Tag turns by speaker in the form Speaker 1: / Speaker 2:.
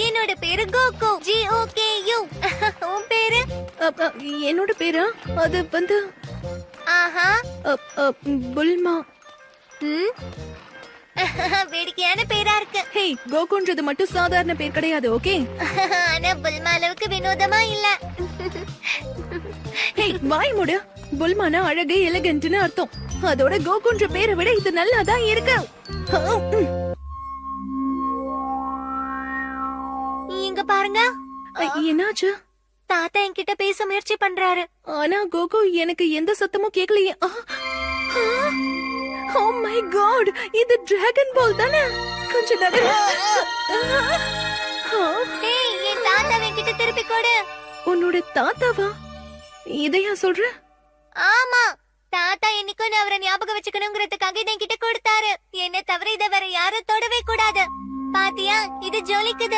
Speaker 1: என்னோட பேரு Coco. GOKU. உன் பேரு?
Speaker 2: என்னோட பேரா? அது வந்து
Speaker 1: ஆஹா.
Speaker 2: புல்மா.
Speaker 1: வேடிக்கையான பேரா இருக்கு.
Speaker 2: ஹே, கோகுன்றது மட்டும் சாதாரண பேர் கிடையாது, ஓகே?
Speaker 1: ஆனா புல்மா அளவுக்கு வினோதமா இல்ல.
Speaker 2: ஹே, வாய் மூடு. புல்மானா அழகு, எலகன்ட்னு அர்த்தம். அதோட கோகுன்ற பேரை விட இது நல்லாதான் இருக்கு.
Speaker 1: இங்க பாருங்க.
Speaker 2: என்னாச்சு?
Speaker 1: தாத்தா என்கிட்ட பேச முயற்சி பண்றாரு.
Speaker 2: ஆனா கோகு, எனக்கு எந்த சத்தமும் கேட்கலையே. ஓ மை காட், இது டிராகன் பால் தானே? கொஞ்சம் நகரு.
Speaker 1: டேய், என் தாத்தா என்கிட்ட திருப்பி கொடு.
Speaker 2: உன்னோட தாத்தாவா? இதையா சொல்ற?
Speaker 1: ஆமா, தாத்தா என்னைக்கும் நான் அவரை ஞாபகம் வச்சுக்கணுங்கிறதுக்காக இதை என்கிட்ட கொடுத்தாரு. என்ன தவிர இதை வேற யாரும் தொடவே கூடாது. பாத்தியா, இது ஜொலிக்குது.